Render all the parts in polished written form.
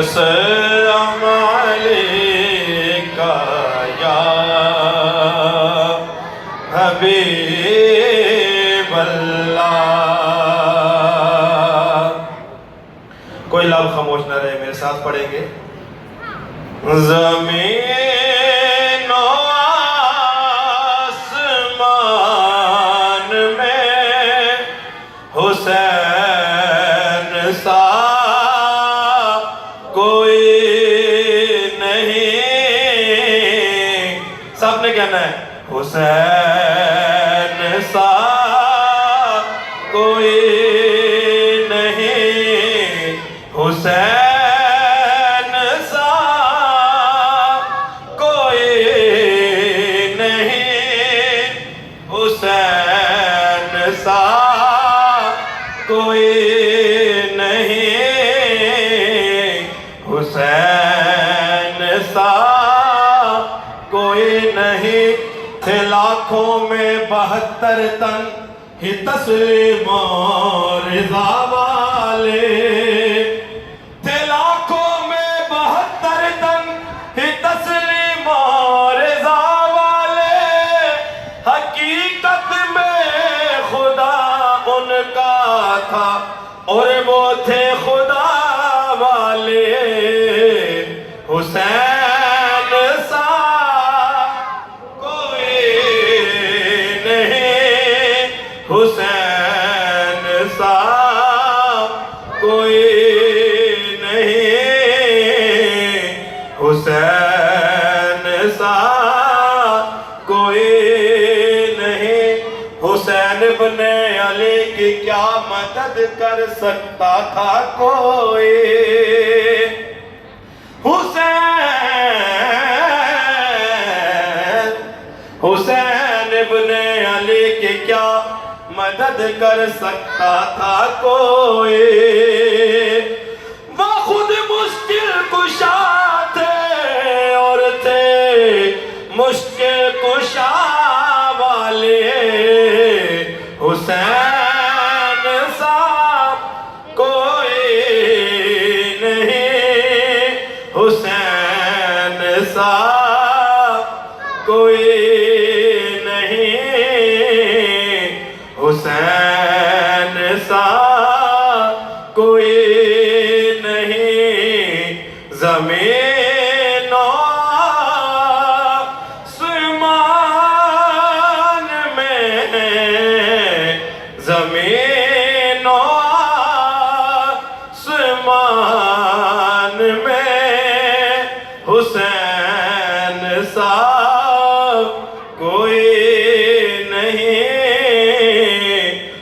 सलाम अलैका या हबीब अल्लाह। कोई लाभ खामोश न रहे, मेरे साथ पढ़ेंगे। ज़मीन और आसमान में हुसैन सा कोई नहीं। सबने कहना है हुसैन सा कोई नहीं, हुसैन सा कोई नहीं, हुसैन सा कोई नहीं, हुसैन सा कोई नहीं। थे लाखों में 72 तन ही तस्लीम रिज़ा वाले, थे लाखों में 72 तन ही तस्लीम रिज़ा वाले। हकीकत में खुदा उनका था और वो थे खुदा वाले। हुसैन सा कोई नहीं, हुसैन सा कोई नहीं, हुसैन सा कोई नहीं। हुसैन इब्ने अली की क्या मदद कर सकता था कोई। हुसैन इब्ने अली की क्या मदद कर सकता था कोई। वो खुद मुश्किल कुशा थे और थे मुश्किल कुशा वाले। हुसैन सा कोई नहीं, हुसैन सा कोई नहीं, हुसैन सा कोई नहीं। ज़मीन आसमान में, ज़मीन आसमान में हुसैन सा कोई नहीं,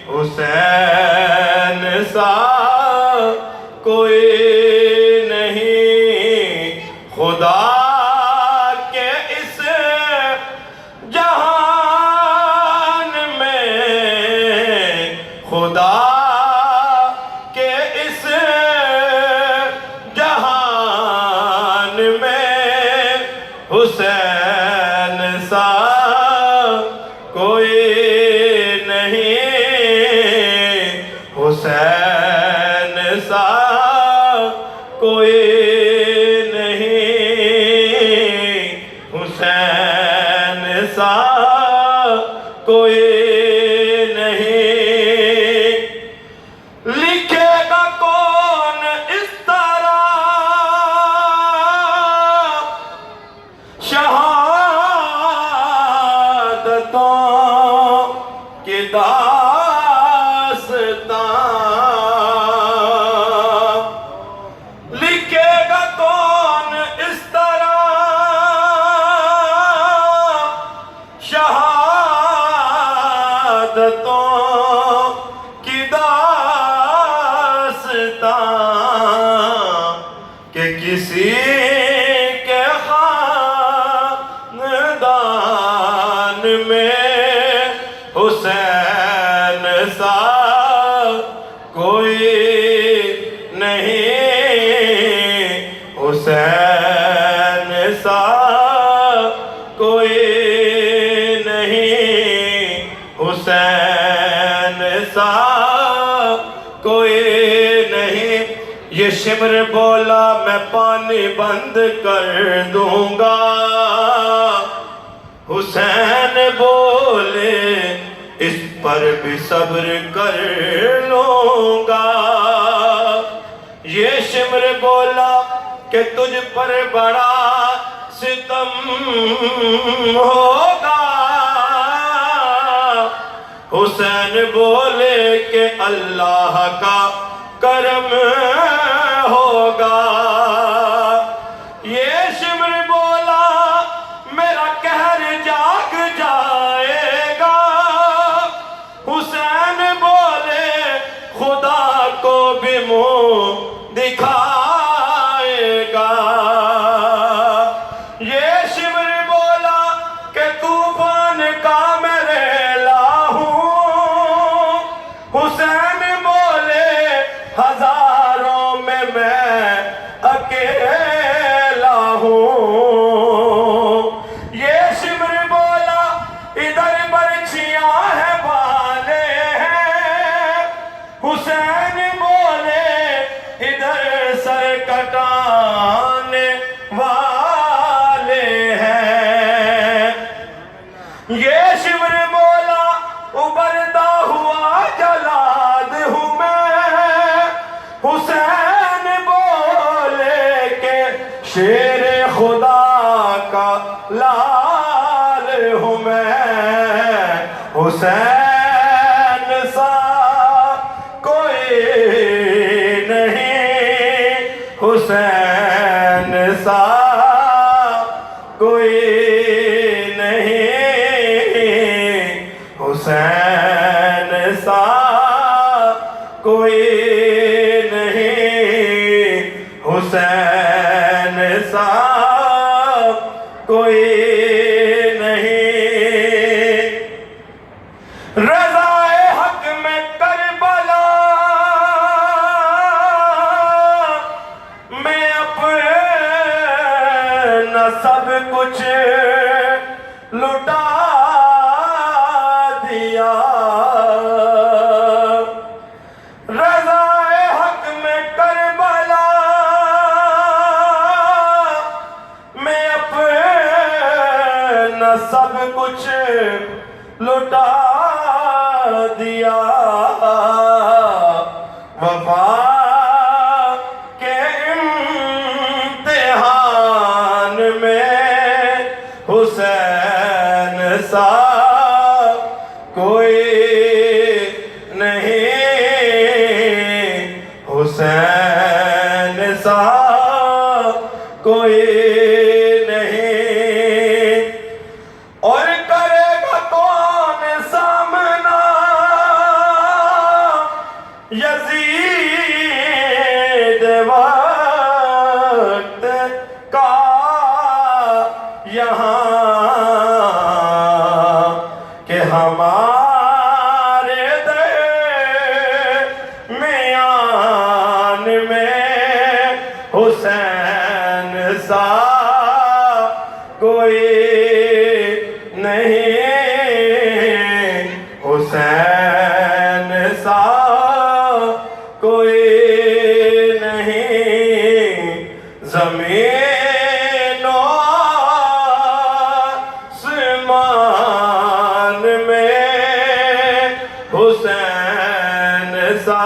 हुसैन सा कोई नहीं। खुदा के इस जहान में, खुदा के इस जहान में हुसैन सा कोई नहीं, हुसैन सा कोई नहीं, हुसैन सा कोई नहीं। लिखेगा कौन इस तरह शहादतों की दास्तां। लिखेगा कौन इस तरह शहादतों की दास्तां कि किसी के खानदान में हुसैन सा कोई नहीं, हुसैन सा कोई नहीं, हुसैन सा कोई नहीं। ये शिमर बोला मैं पानी बंद कर दूंगा, हुसैन बोले इस पर भी सब्र कर लूंगा। ये शिमर बोला कि तुझ पर बड़ा सितम होगा, हुसैन बोले कि अल्लाह का करम होगा। ये शिमर बोला मेरा कहर जाग जाएगा, हुसैन बोले खुदा को भी मुंह दिखाएगा। ये शिमर बोला कि तूफान का मैं रेला हूं, हुसैन बोले हजारों में मैं अकेला हूं। ये शिमर बोला इधर बरछियां है वाले हैं, हुसैन बोले इधर सर कटाने वाले हैं। ये शिमर बोला उबरता हुआ जलाद हूं मैं, हुसैन बोले के शेर खुदा का लाल हूं मैं। हुसैन सा कोई नहीं, हुसैन सा कोई नहीं, हुसैन सा कोई नहीं, हुसैन सा कोई नहीं। रज़ाए हक में करबला मैं अपना सब कुछ लुटा दिया। रज़ाए हक में करबला मैं अपना सब कुछ लुटा दिया। वफा के इम्तिहान में हुसैन सा कोई नहीं, हुसैन सा कोई नहीं। और करेगा कौन सामना यजीद वक्त का यहाँ के हमारे दरमियान में हुसैन सा कोई नहीं, हुसैन सा कोई नहीं। ज़मीन आसमान में हुसैन सा